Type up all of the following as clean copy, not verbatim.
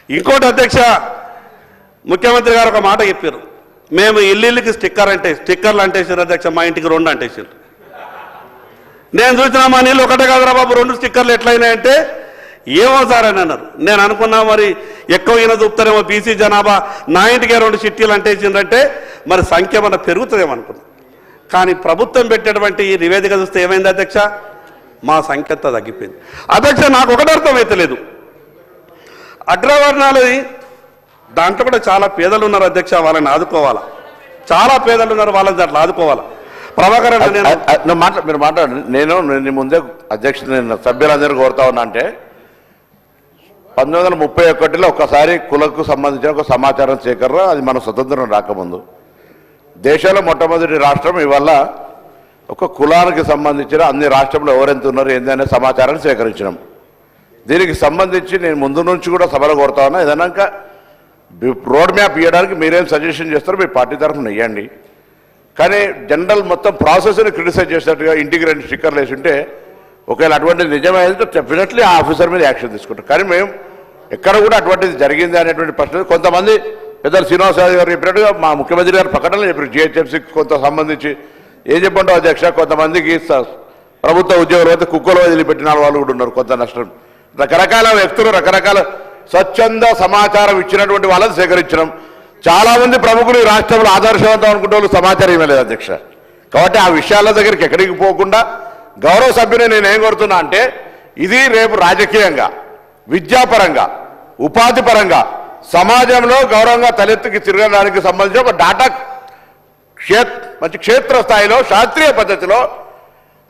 ఇంకోటి అధ్యక్ష, ముఖ్యమంత్రి గారు ఒక మాట చెప్పారు, మేము ఇల్లుకి స్టిక్కర్లు అంటేసారు అధ్యక్ష, మా ఇంటికి 2 అంటేసారు. నేను చూసిన మా నీళ్ళు ఒకటే కాదురా బాబు 2 స్టిక్కర్లు ఎట్లయినాయంటే ఏమో సార్ అని అన్నారు. నేను అనుకున్నా మరి ఎక్కువ ఈయన చూపుతారేమో బీసీ జనాభా, నా ఇంటికే 2 చిట్టీలు అంటేసిందంటే మరి సంఖ్య మన పెరుగుతుందేమో అనుకున్నాం. కానీ ప్రభుత్వం పెట్టేటువంటి ఈ నివేదిక చూస్తే ఏమైంది అధ్యక్ష, మా సంఖ్య అంతా తగ్గిపోయింది. అధ్యక్ష, నాకు ఒకటి అర్థమైతలేదు, అగ్రవర్ణాలది దాంట్లో కూడా చాలా పేదలు ఉన్నారు అధ్యక్ష, వాళ్ళని ఆదుకోవాలా, చాలా పేదలు ఉన్నారు, వాళ్ళని దాంట్లో ఆదుకోవాలా. ప్రభాకర్ మీరు మాట్లాడండి. నేను ముందే అధ్యక్ష నేను సభ్యులందరూ కోరుతా ఉన్నా అంటే 1931లో ఒక్కసారి కులకు సంబంధించిన ఒక సమాచారం సేకరణ, అది మన స్వతంత్రం రాకముందు దేశంలో మొట్టమొదటి రాష్ట్రం. ఇవల్ల ఒక కులానికి సంబంధించిన అన్ని రాష్ట్రంలో ఎవరెంత ఉన్నారు ఏంది అనే సమాచారాన్ని సేకరించినాం. దీనికి సంబంధించి నేను ముందు నుంచి కూడా సభలో కోరుతా ఉన్నా, ఏదైనా రోడ్ మ్యాప్ ఇవ్వడానికి మీరేం సజెషన్ చేస్తారో మీ పార్టీ తరఫున ఇవ్వండి. కానీ జనరల్ మొత్తం ప్రాసెస్ని క్రిటిసైజ్ చేసినట్టుగా ఇంటికి 2 స్టిక్కర్లు వేసి ఉంటే ఒకవేళ అటువంటిది నిజమైతే డెఫినెట్లీ ఆ ఆఫీసర్ మీద యాక్షన్ తీసుకుంటాం. కానీ మేము ఎక్కడ కూడా అటువంటిది జరిగింది అనేటువంటి ప్రశ్న కొంతమంది పెద్దలు శ్రీనివాస గారు చెప్పినట్టుగా మా ముఖ్యమంత్రి గారు ప్రకటనలు చెప్పారు, జిహెచ్ఎంసీకి కొంత సంబంధించి ఏం చెప్పంటావు అధ్యక్ష, కొంతమందికి ప్రభుత్వ ఉద్యోగులు అయితే కుక్కలు వదిలిపెట్టిన వాళ్ళు కూడా ఉన్నారు. కొంత నష్టం, రకరకాల వ్యక్తులు రకరకాల స్వచ్ఛంద సమాచారం ఇచ్చినటువంటి వాళ్ళని సేకరించడం. చాలా మంది ప్రముఖులు ఈ రాష్ట్రంలో ఆదర్శవంతం అనుకుంటే వాళ్ళు సమాచారం ఇవ్వలేదు అధ్యక్ష. కాబట్టి ఆ విషయాల దగ్గరికి ఎక్కడికి పోకుండా గౌరవ సభ్యుని నేను ఏం కోరుతున్నా అంటే, ఇది రేపు రాజకీయంగా, విద్యాపరంగా, ఉపాధి పరంగా సమాజంలో గౌరవంగా తలెత్తుకి తిరగడానికి సంబంధించి ఒక డాటా మంచి క్షేత్రస్థాయిలో శాస్త్రీయ పద్ధతిలో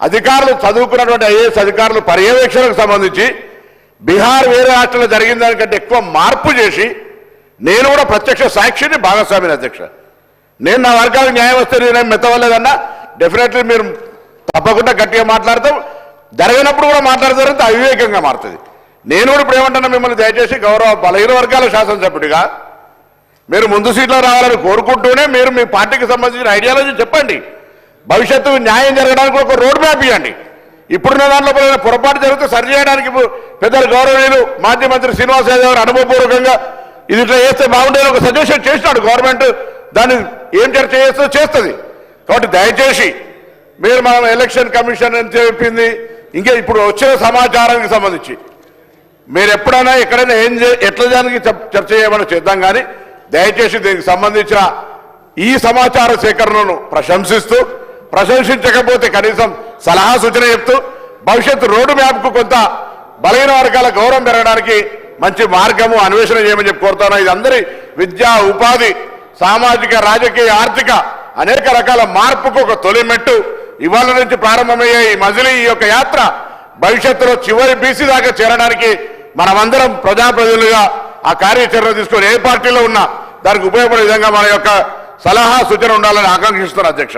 అధికారులు చదువుకున్నటువంటి ఐఏఎస్ అధికారులు పర్యవేక్షణకు సంబంధించి బీహార్ వేరే రాష్ట్రంలో జరిగిన దానికంటే ఎక్కువ మార్పు చేసి నేను కూడా ప్రత్యక్ష సాక్షిని భాగస్వామిని అధ్యక్ష. నేను నా వర్గాలకు న్యాయం వస్తే నేను మెత్తవలేదన్నా డెఫినెట్లీ మీరు తప్పకుండా గట్టిగా మాట్లాడతాం, జరిగినప్పుడు కూడా మాట్లాడతారంటే అవివేకంగా మారుతుంది. నేను కూడా ఇప్పుడు ఏమంటున్నా, మిమ్మల్ని దయచేసి గౌరవ బలహీన వర్గాల శాసనసభ్యుడిగా మీరు ముందు సీట్లో రావాలని కోరుకుంటూనే మీరు మీ పార్టీకి సంబంధించిన ఐడియాలజీ చెప్పండి, భవిష్యత్తు న్యాయం జరగడానికి ఒక రోడ్ మ్యాప్ ఇవ్వండి. ఇప్పుడున్న దాంట్లో పొరపాటు జరిగితే సరి చేయడానికి పెద్దలు గౌరవనీయులు మాజీ మంత్రి శ్రీనివాస యాదవ్ గారు అనుభవపూర్వకంగా ఇది ఇట్లా చేస్తే బాగుండేది ఒక సజెషన్ చేసినాడు. గవర్నమెంట్ దాన్ని ఏం చర్చ చేస్తుందో చేస్తుంది. కాబట్టి దయచేసి మీరు మనం ఎలక్షన్ కమిషన్ అని చెప్పింది, ఇంకా ఇప్పుడు వచ్చిన సమాచారానికి సంబంధించి మీరు ఎప్పుడైనా ఎక్కడైనా ఎట్లా దానికి చర్చ చేయమని చేద్దాం. కానీ దయచేసి దీనికి సంబంధించిన ఈ సమాచార సేకరణను ప్రశంసించకపోతే కనీసం సలహా సూచన చెప్తూ భవిష్యత్తు రోడ్డు మ్యాప్కు కొంత బలహీన వర్గాల గౌరవం పెరగడానికి మంచి మార్గము అన్వేషణ చేయమని చెప్పి కోరుతాను. ఇది అందరి విద్యా, ఉపాధి, సామాజిక, రాజకీయ, ఆర్థిక అనేక రకాల మార్పుకు ఒక తొలిమెట్టు. ఇవాళ నుంచి ప్రారంభమయ్యే ఈ మజిలీ, ఈ యొక్క యాత్ర భవిష్యత్తులో చివరి బీసీ దాకా చేరడానికి మనమందరం ప్రజాప్రతినిధులుగా ఆ కార్యాచరణ తీసుకొని ఏ పార్టీలో ఉన్నా దానికి ఉపయోగపడే విధంగా మన యొక్క సలహా సూచన ఉండాలని ఆకాంక్షిస్తున్నారు అధ్యక్ష.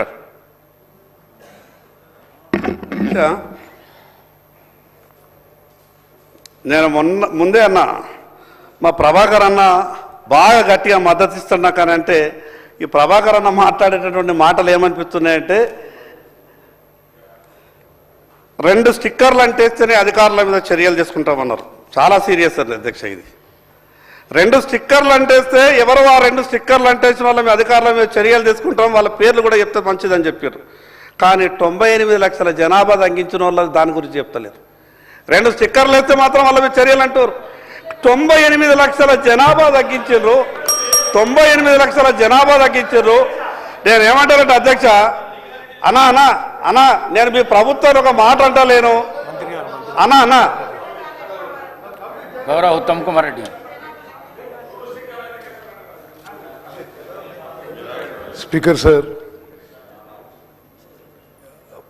నేను ముందే అన్నా, మా ప్రభాకర్ అన్న బాగా గట్టిగా మద్దతు ఇస్తున్నా. కానీ అంటే ఈ ప్రభాకర్ అన్న మాట్లాడేటటువంటి మాటలు ఏమనిపిస్తున్నాయంటే, 2 స్టిక్కర్లు అంటేస్తేనే అధికారుల మీద చర్యలు తీసుకుంటామన్నారు. చాలా సీరియస్ అండి అధ్యక్ష ఇది. 2 స్టిక్కర్లు అంటేస్తే ఎవరు ఆ 2 స్టిక్కర్లు అంటేసిన వాళ్ళ మీద అధికారుల మీద చర్యలు తీసుకుంటాం, వాళ్ళ పేర్లు కూడా చెప్తే మంచిదని చెప్పారు. కానీ 98 లక్షల జనాభా తగ్గించిన వాళ్ళు దాని గురించి చెప్తలేరు. 2 స్టిక్కర్లు వేస్తే మాత్రం వాళ్ళ మీద చర్యలు అంటారు. 98 లక్షల జనాభా తగ్గించారు, 98 లక్షల జనాభా తగ్గించారు. నేను ఏమంటానంటే అధ్యక్ష, అన్నా నేను మీ ప్రభుత్వాన్ని ఒక మాట అంటలేను అన్నా. గౌరవ ఉత్తమ్ కుమార్ రెడ్డి స్పీకర్ సార్,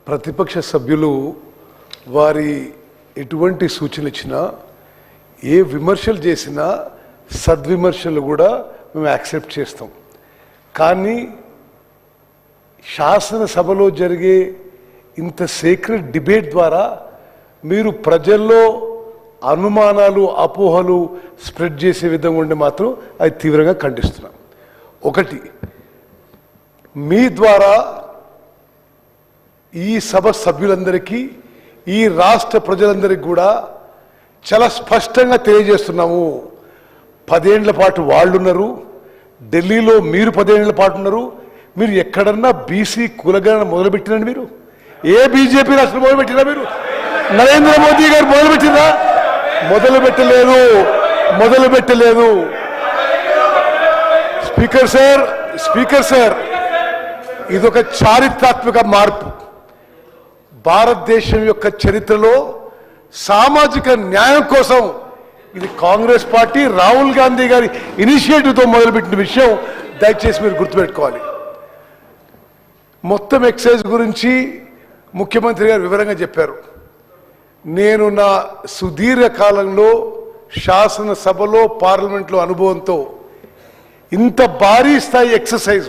ప్రతిపక్ష సభ్యులు వారి ఎటువంటి సూచనలు ఇచ్చినా, ఏ విమర్శలు చేసినా సద్విమర్శలు కూడా మేము యాక్సెప్ట్ చేస్తాం. కానీ శాసనసభలో జరిగే ఇంత సీక్రెట్ డిబేట్ ద్వారా మీరు ప్రజల్లో అనుమానాలు, అపోహలు స్ప్రెడ్ చేసే విధంగా ఉండి మాత్రం అది తీవ్రంగా ఖండిస్తున్నాం. ఒకటి, మీ ద్వారా ఈ సభ సభ్యులందరికీ, ఈ రాష్ట్ర ప్రజలందరికీ కూడా చాలా స్పష్టంగా తెలియజేస్తున్నాము. 10 ఏళ్ల పాటు వాళ్ళున్నారు, ఢిల్లీలో మీరు 10 ఏళ్ల పాటు ఉన్నారు. మీరు ఎక్కడన్నా బీసీ కులగణన మొదలుపెట్టినండి? మీరు ఏ బీజేపీ రాష్ట్రం మొదలుపెట్టినా? మీరు నరేంద్ర మోదీ గారు మొదలుపెట్టినా? మొదలుపెట్టలేదు. స్పీకర్ సార్, ఇదొక చారిత్రాత్మక మార్పు. భారతదేశం యొక్క చరిత్రలో సామాజిక న్యాయం కోసం ఇది కాంగ్రెస్ పార్టీ రాహుల్ గాంధీ గారి ఇనిషియేటివ్తో మొదలుపెట్టిన విషయం దయచేసి మీరు గుర్తుపెట్టుకోవాలి. మొత్తం ఎక్సైజ్ గురించి ముఖ్యమంత్రి గారు వివరంగా చెప్పారు. నేను నా సుదీర్ఘ కాలంలో శాసనసభలో పార్లమెంట్లో అనుభవంతో ఇంత భారీ స్థాయి ఎక్సర్సైజ్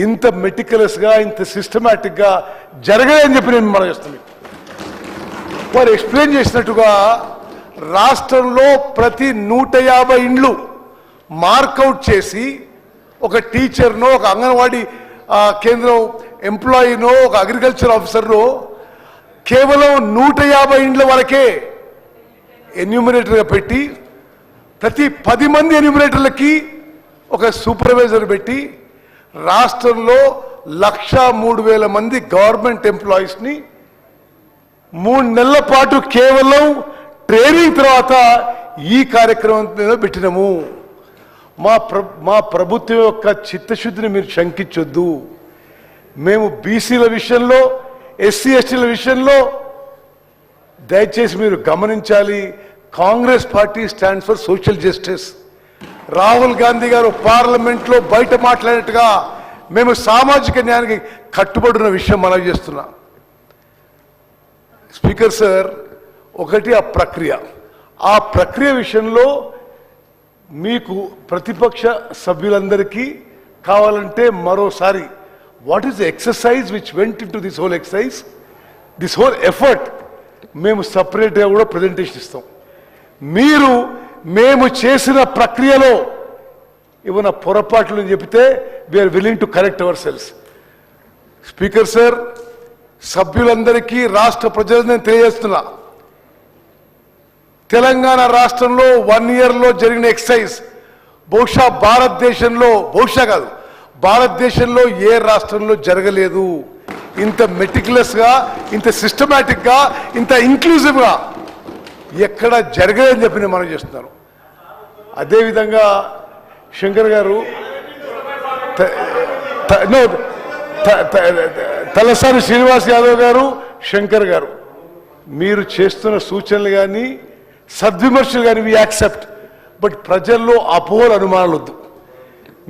ఇంత మెటికులస్గా ఇంత సిస్టమేటిక్గా జరగలేదని చెప్పి నేను మనం చేస్తున్నాను. వారు ఎక్స్ప్లెయిన్ చేసినట్టుగా రాష్ట్రంలో ప్రతి 150 ఇండ్లు మార్కౌట్ చేసి ఒక టీచర్నో, ఒక అంగన్వాడీ కేంద్రం ఎంప్లాయీనో, ఒక అగ్రికల్చర్ ఆఫీసర్నో కేవలం 150 ఇండ్ల వరకే ఎన్యూమినేటర్గా పెట్టి ప్రతి 10 మంది ఎన్యూమినేటర్లకి ఒక సూపర్వైజర్ పెట్టి రాష్ట్రంలో 1,03,000 మంది గవర్నమెంట్ ఎంప్లాయీస్ని 3 నెలల పాటు కేవలం ట్రైనింగ్ తర్వాత ఈ కార్యక్రమం పెట్టినాము. మా ప్రభుత్వం యొక్క చిత్తశుద్ధిని మీరు శంకించొద్దు. మేము బీసీల విషయంలో, ఎస్సీ ఎస్టీల విషయంలో దయచేసి మీరు గమనించాలి. Congress party stands for social justice. Rahul Gandhi గారు పార్లమెంట్లో బయట మాట్లాడినట్టుగా మేము సామాజిక న్యాయానికి కట్టుబడిన విషయం మనం చేస్తున్నాం. స్పీకర్ సార్, ఒకటి ఆ ప్రక్రియ విషయంలో మీకు ప్రతిపక్ష సభ్యులందరికీ కావాలంటే మరోసారి what is the exercise which went in to this whole exercise, this whole effort మేము సపరేట్గా కూడా ప్రజెంటేషన్ ఇస్తాం. మేము చేసిన ప్రక్రియలో ఏమైనా పొరపాట్లు చెబితే we are willing to correct ourselves. Speaker sir, సభ్యులందరికీ రాష్ట్ర ప్రజలు నేను తెలియజేస్తున్నా, తెలంగాణ రాష్ట్రంలో 1 ఇయర్లో జరిగిన ఎక్సైజ్ బహుశా భారతదేశంలో ఏ రాష్ట్రంలో జరగలేదు. ఇంత మెటికులస్గా, ఇంత సిస్టమేటిక్గా, ఇంత ఇంక్లూజివ్గా ఎక్కడ జరగలేదని చెప్పి నేను మనం చేస్తున్నాను. అదేవిధంగా శంకర్ గారు, తలసాని శ్రీనివాస్ యాదవ్ గారు, శంకర్ గారు, మీరు చేస్తున్న సూచనలు కానీ సద్విమర్శలు కానీ వి యాక్సెప్ట్. బట్ ప్రజల్లో అపోహలు, అనుమానాలు వద్దు.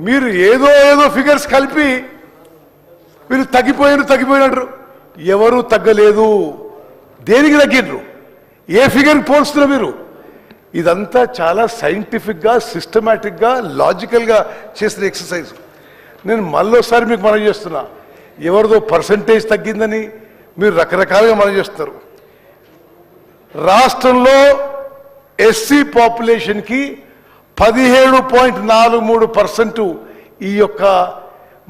మీరు ఏదో ఫిగర్స్ కలిపి మీరు తగ్గిపోయినట్టు. ఎవరు తగ్గలేదు. దేనికి తగ్గినరు? ఏ ఫిగర్ పోల్స్తున్నారు మీరు? ఇదంతా చాలా సైంటిఫిక్గా, సిస్టమేటిక్గా, లాజికల్గా చేసిన ఎక్సర్సైజ్. నేను మళ్ళోసారి మీకు మనం చేస్తున్నా, ఎవరిదో పర్సంటేజ్ తగ్గిందని మీరు రకరకాలుగా మనం చేస్తున్నారు. రాష్ట్రంలో ఎస్సీ పాపులేషన్కి 17.43% ఈ యొక్క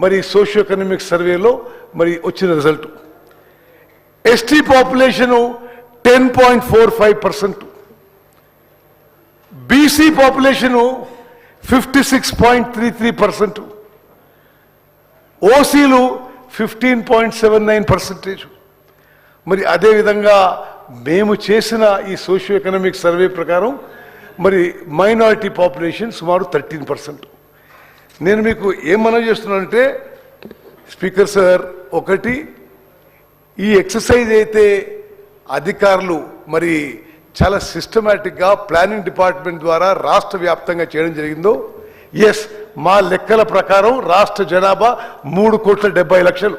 మరి సోషియో ఎకనామిక్ సర్వేలో మరి వచ్చిన result. ST population 10.45%, BC population 56.33%, ఓసీలు 15.79%. మరి అదేవిధంగా మేము చేసిన ఈ సోషియో ఎకనామిక్ సర్వే ప్రకారం మరి మైనారిటీ పాపులేషన్ సుమారు 13%. నేను మీకు ఏం మనం చేస్తున్నానంటే స్పీకర్ సార్, ఒకటి ఈ ఎక్సర్సైజ్ అయితే అధికారులు మరి చాలా సిస్టమేటిక్గా ప్లానింగ్ డిపార్ట్మెంట్ ద్వారా రాష్ట్ర వ్యాప్తంగా చేయడం జరిగిందో, ఎస్, మా లెక్కల ప్రకారం రాష్ట్ర జనాభా 3,70,00,000.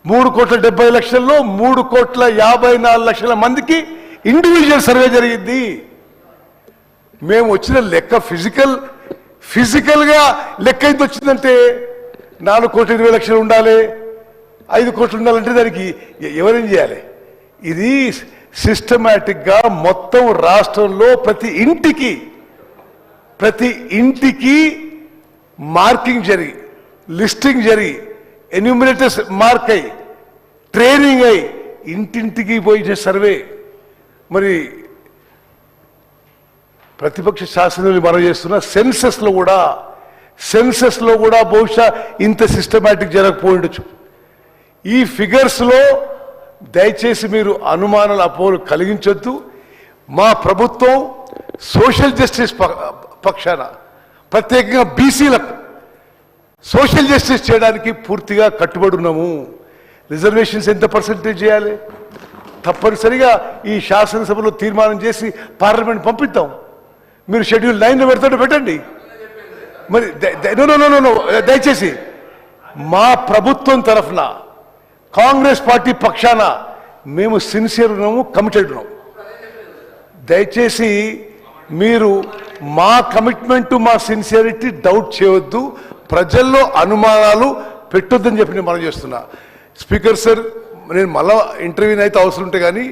3,70,00,000లో 3,54,00,000 మందికి ఇండివిజువల్ సర్వే జరిగింది. మేము వచ్చిన లెక్క ఫిజికల్గా లెక్క ఎంత వచ్చిందంటే 4,20,00,000 ఉండాలి, 5 కోట్లు ఉండాలంటే దానికి ఎవరేం చేయాలి? ఇది సిస్టమేటిక్గా మొత్తం రాష్ట్రంలో ప్రతి ఇంటికి మార్కింగ్ జరిగి, లిస్టింగ్ జరిగి, ఎన్యూమినేటర్స్ మార్క్ అయ్యి, ట్రైనింగ్ అయ్యి, ఇంటింటికి పోయిన సర్వే. మరి ప్రతిపక్ష శాసనసభ్యులు మనం చేస్తున్న సెన్సస్ లో కూడా బహుశా ఇంత సిస్టమేటిక్ జరగకపోయిండొచ్చు. ఈ ఫిగర్స్ లో దయచేసి మీరు అనుమానాలు అపోహలు కలిగించొద్దు. మా ప్రభుత్వం సోషల్ జస్టిస్ పక్షాన ప్రత్యేకంగా బీసీలకు సోషల్ జస్టిస్ చేయడానికి పూర్తిగా కట్టుబడి ఉన్నాము. రిజర్వేషన్స్ ఎంత పర్సెంటేజ్ చేయాలి తప్పనిసరిగా ఈ శాసనసభలో తీర్మానం చేసి పార్లమెంట్ పంపిద్దాం. మీరు షెడ్యూల్ 9 పెడతాడు పెట్టండి. మరి దయచేసి మా ప్రభుత్వం తరఫున కాంగ్రెస్ పార్టీ పక్షాన మేము సిన్సియర్ ఉన్నాము, కమిటెడ్ ఉన్నాము. దయచేసి మీరు మా కమిట్మెంట్ మా సిన్సియరిటీ డౌట్ చేయవద్దు, ప్రజల్లో అనుమానాలు పెట్టొద్దని చెప్పి నేను మనం చేస్తున్నా. స్పీకర్ సార్, నేను మళ్ళా ఇంటర్వ్యూని అయితే అవసరం ఉంటే కానీ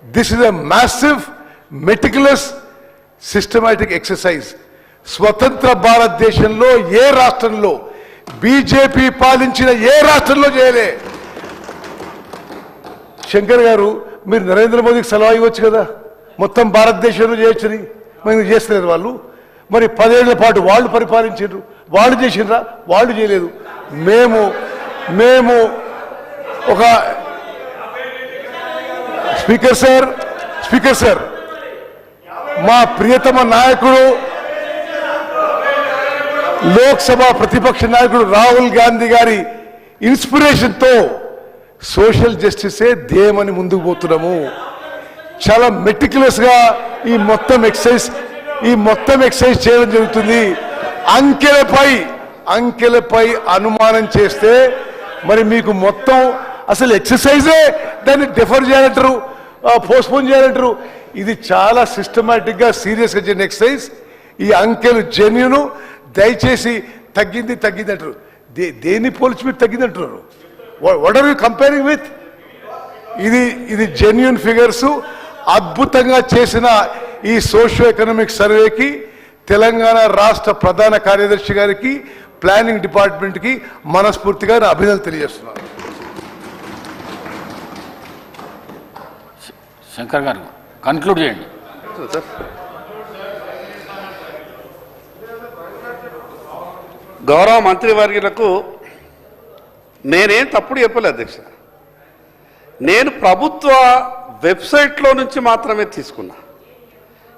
this is a massive meticulous systematic exercise. స్వతంత్ర భారతదేశంలో ఏ రాష్ట్రంలో బీజేపీ పాలించిన ఏ రాష్ట్రంలో చేయలే. శంకర్ గారు, మీరు నరేంద్ర మోదీకి సలహా ఇవ్వచ్చు కదా, మొత్తం భారతదేశంలో చేయొచ్చని. మరి చేస్తలేరు వాళ్ళు. మరి 10 ఏళ్ల పాటు వాళ్ళు పరిపాలించారు, వాళ్ళు చేసినరా? వాళ్ళు చేయలేదు. మేము ఒక స్పీకర్ సార్ మా ప్రియతమ నాయకుడు లోక్సభ ప్రతిపక్ష నాయకుడు రాహుల్ గాంధీ గారి ఇన్స్పిరేషన్తో సోషల్ జస్టిసే ధ్యేయమని ముందుకు పోతున్నాము. చాలా మెటిక్యులస్ గా ఈ మొత్తం ఎక్సైజ్ చేయడం జరుగుతుంది. అంకెలపై అనుమానం చేస్తే మరి మీకు మొత్తం అసలు ఎక్సర్సైజే దాన్ని డెఫర్ చేయాలంటారు, పోస్ట్పోన్ చేయాలంటారు. ఇది చాలా సిస్టమేటిక్ గా సీరియస్ గా జరిగిన ఎక్సర్సైజ్. ఈ అంకెలు జెన్యూన్. దయచేసి తగ్గింది అంటారు. దేన్ని పోల్చి మీరు తగ్గింది అంటున్నారు? What are you comparing with? ఇది జెన్యూన్ ఫిగర్స్. అద్భుతంగా చేసిన ఈ సోషియో ఎకనామిక్ సర్వేకి తెలంగాణ రాష్ట్ర ప్రధాన కార్యదర్శి గారికి, ప్లానింగ్ డిపార్ట్మెంట్ కి మనస్ఫూర్తిగా అభినందనలు తెలియజేస్తున్నాను. శంకర్ గారు కన్క్లూడ్ చేయండి. గౌరవ మంత్రివర్యులకు నేనేం తప్పుడు చెప్పలేదు అధ్యక్ష. నేను ప్రభుత్వ వెబ్సైట్లో నుంచి మాత్రమే తీసుకున్నా.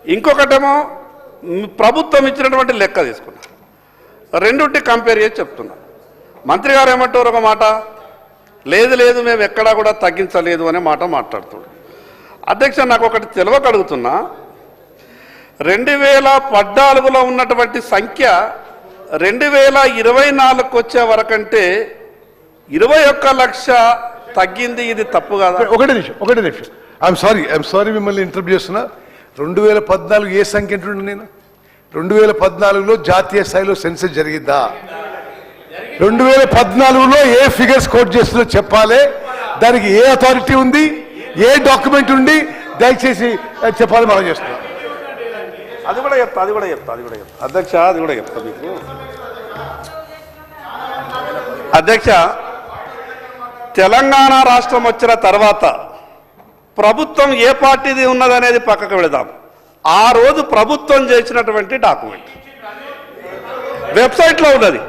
ఇంకొకటేమో ప్రభుత్వం ఇచ్చినటువంటి లెక్క తీసుకున్నా. రెండుంటి కంపేర్ చేసి చెప్తున్నా. మంత్రి గారు ఏమంటారు ఒక మాట, లేదు మేము ఎక్కడా కూడా తగ్గించలేదు అనే మాట మాట్లాడుతున్నాడు. అధ్యక్ష, నాకు ఒకటి తెలియకడుగుతున్నా. 2014లో ఉన్నటువంటి సంఖ్య 2024కు వచ్చే వరకంటే 21 లక్ష తగ్గింది. ఇది తప్పు కాదా? ఒకటే నిమిషం. ఐఎమ్ సారీ మిమ్మల్ని ఇంటర్వ్యూ చేస్తున్నా. 2014 ఏ సంఖ్య అంటుండే నేను? 2014లో జాతీయ స్థాయిలో సెన్సస్ జరిగిందా? 2014లో ఏ ఫిగర్స్ కోట్ చేస్తుందో చెప్పాలి. దానికి ఏ అథారిటీ ఉంది, ఏ డాక్యుమెంట్ ఉంది, దయచేసి చెప్పాలి. మనం చేస్తున్నాం. అది కూడా చెప్తా అధ్యక్ష, అది కూడా చెప్తా మీకు. అధ్యక్ష, తెలంగాణ రాష్ట్రం వచ్చిన తర్వాత ప్రభుత్వం ఏ పార్టీది ఉన్నదనేది పక్కకు పెడదాం. ఆ రోజు ప్రభుత్వం చేసినటువంటి డాక్యుమెంట్ వెబ్సైట్లో ఉన్నది.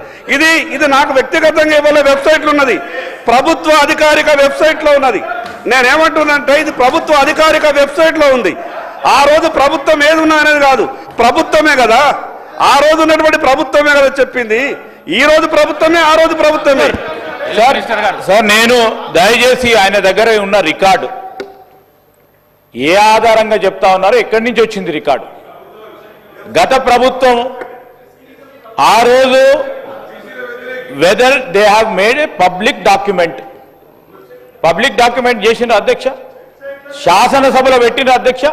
ఇది నాకు వ్యక్తిగతంగా ఇవ్వలే, వెబ్సైట్లో ఉన్నది. ప్రభుత్వ అధికారిక వెబ్సైట్లో ఉన్నది. నేనేమంటున్నానంటే ఇది ప్రభుత్వ అధికారిక వెబ్సైట్లో ఉంది. ఆ రోజు ప్రభుత్వం ఏది ఉన్నా అనేది కాదు, ప్రభుత్వమే కదా, ఆ రోజు ఉన్నటువంటి ప్రభుత్వమే కదా చెప్పింది. ఈ రోజు ప్రభుత్వమే, ఆ రోజు ప్రభుత్వమే. సార్ నేను దయచేసి ఆయన దగ్గర ఉన్న రికార్డు ఏ ఆధారంగా చెప్తా ఉన్నారు, ఎక్కడి నుంచి వచ్చింది రికార్డు? గత ప్రభుత్వం ఆ రోజు whether they have made A public document చేసిండ్రు అధ్యక్ష, శాసనసభలో పెట్టిండ్రు అధ్యక్ష.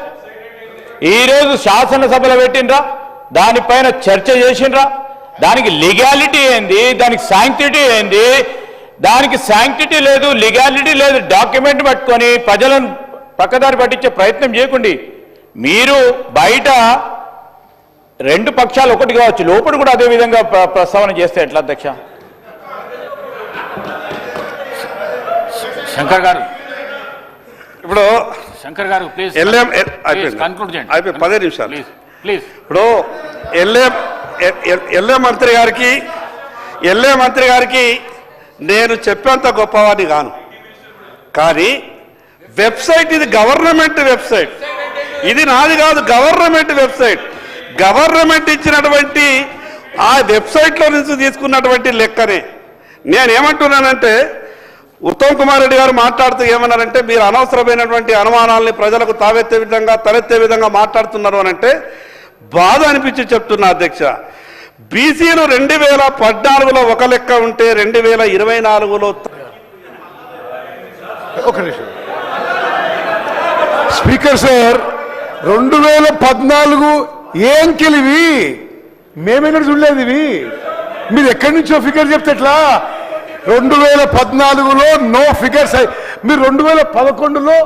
ఈరోజు శాసనసభలో పెట్టిండ్రా, దానిపైన చర్చ చేసిండ్రా, దానికి లీగాలిటీ ఏంది, దానికి శాంక్టిటీ ఏంది? దానికి శాంక్టిటీ లేదు, లీగాలిటీ లేదు. డాక్యుమెంట్ పట్టుకొని ప్రజలను పక్కదారి పట్టించే ప్రయత్నం చేయకండి. మీరు బయట రెండు పక్షాలు ఒకటి కావచ్చు, లోపల కూడా అదే విధంగా ప్రస్తావన చేస్తే ఎట్లా అధ్యక్ష? శంకర్ గారు ఇప్పుడు శంకర్ గారు ప్లీజ్ అయిపోయింది 10 నిమిషాలు. ప్లీజ్. ఇప్పుడు ఎల్ఏ మంత్రి గారికి నేను చెప్పేంత గొప్పవాడిని కాను, కానీ వెబ్సైట్ ఇది గవర్నమెంట్ వెబ్సైట్, ఇది నాది కాదు, గవర్నమెంట్ వెబ్సైట్. గవర్నమెంట్ ఇచ్చినటువంటి ఆ వెబ్సైట్లో నుంచి తీసుకున్నటువంటి లెక్కనే నేనేమంటున్నానంటే, ఉత్తమ్ కుమార్ రెడ్డి గారు మాట్లాడుతూ ఏమన్నారంటే, మీరు అనవసరమైనటువంటి అనుమానాల్ని ప్రజలకు తలెత్తే విధంగా మాట్లాడుతున్నారు అని అంటే బాధ అనిపించి చెప్తున్నా అధ్యక్ష. బీసీలు 2014లో ఒక లెక్క ఉంటే 2024లో ఒక నిమిషం స్పీకర్ సార్, 2014 ఏ అంకెలు ఇవి? మేమేనా చూడలేదు ఇవి. మీరు ఎక్కడి నుంచో ఫిగర్ చెప్తే ఎట్లా? 2014లో నో ఫిగర్స్. మీరు 2011లో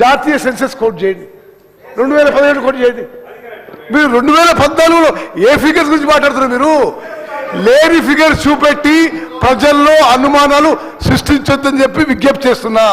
జాతీయ సెన్సెస్ కోట్ చేయండి, 2017 కోట్ చేయండి. మీరు 2014లో ఏ ఫిగర్స్ గురించి మాట్లాడుతున్నారు? మీరు లేని ఫిగర్స్ చూపెట్టి ప్రజల్లో అనుమానాలు సృష్టించొద్దని చెప్పి విజ్ఞప్తి చేస్తున్నా.